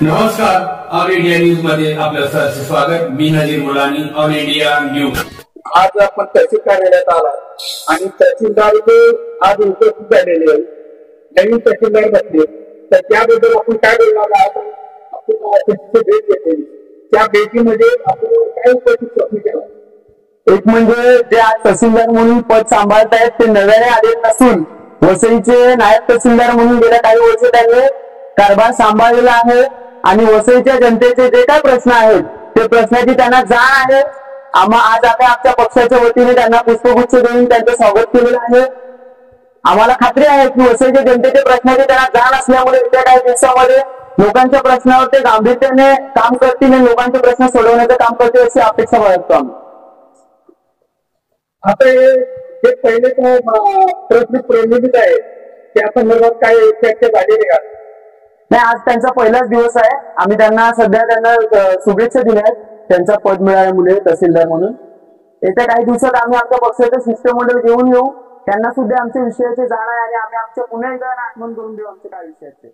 नमस्कार, all India news मध्ये आपलं सहर्ष स्वागत। मी नजीर मुलानी, ऑल इंडिया न्यूज। आज आपण तहसील कार्यालयात आला आणि तहसीलदार आज उपस्थित झालेले आहे, नवीन तहसीलदार बसले, तर त्याबद्दल आपण काय बोलणार आहात? आपण भेट घेतली, त्या भेटीमध्ये आपण काय उपस्थित केलं? एक म्हणजे जे आज तहसीलदार म्हणून पद सांभाळत आहेत ते नव्याने आले नसून वसईचे नायब तहसीलदार म्हणून गेल्या काही वर्ष त्यांनी कारभार सांभाळलेला आहे आणि वसईच्या जनतेचे जे काही प्रश्न आहेत ते प्रश्नाची त्यांना जाण आहे। आज आम्ही आमच्या पक्षाच्या वतीने त्यांना पुष्पगुच्छ देऊन त्यांचं स्वागत केलेलं आहे। आम्हाला खात्री आहे की वसईच्या जनतेच्या प्रश्नाची त्यांना जाण असल्यामुळे येत्या काही दिवसामध्ये लोकांच्या प्रश्नावर ते गांभीर्याने काम करतील आणि लोकांचे प्रश्न सोडवण्याचं काम करतील अशी अपेक्षा बाळगतो आम्ही। आता हे पहिले प्रश्न प्रलंबित आहे त्या संदर्भात काय चर्चा झालेली का? नाही, आज त्यांचा पहिलाच दिवस आहे। आम्ही त्यांना शुभेच्छा दिल्या आहेत त्यांचा पद मिळाल्यामुळे तहसीलदार म्हणून। येत्या काही दिवसात आम्ही आमच्या पक्षाचं शिष्टमंडळ घेऊन येऊ, त्यांना सुद्धा आमच्या विषयाचे जाण आहे आणि आम्ही आमच्या पुन्हा एकदा आठवण करून देऊ आमच्या काय विषयाचे।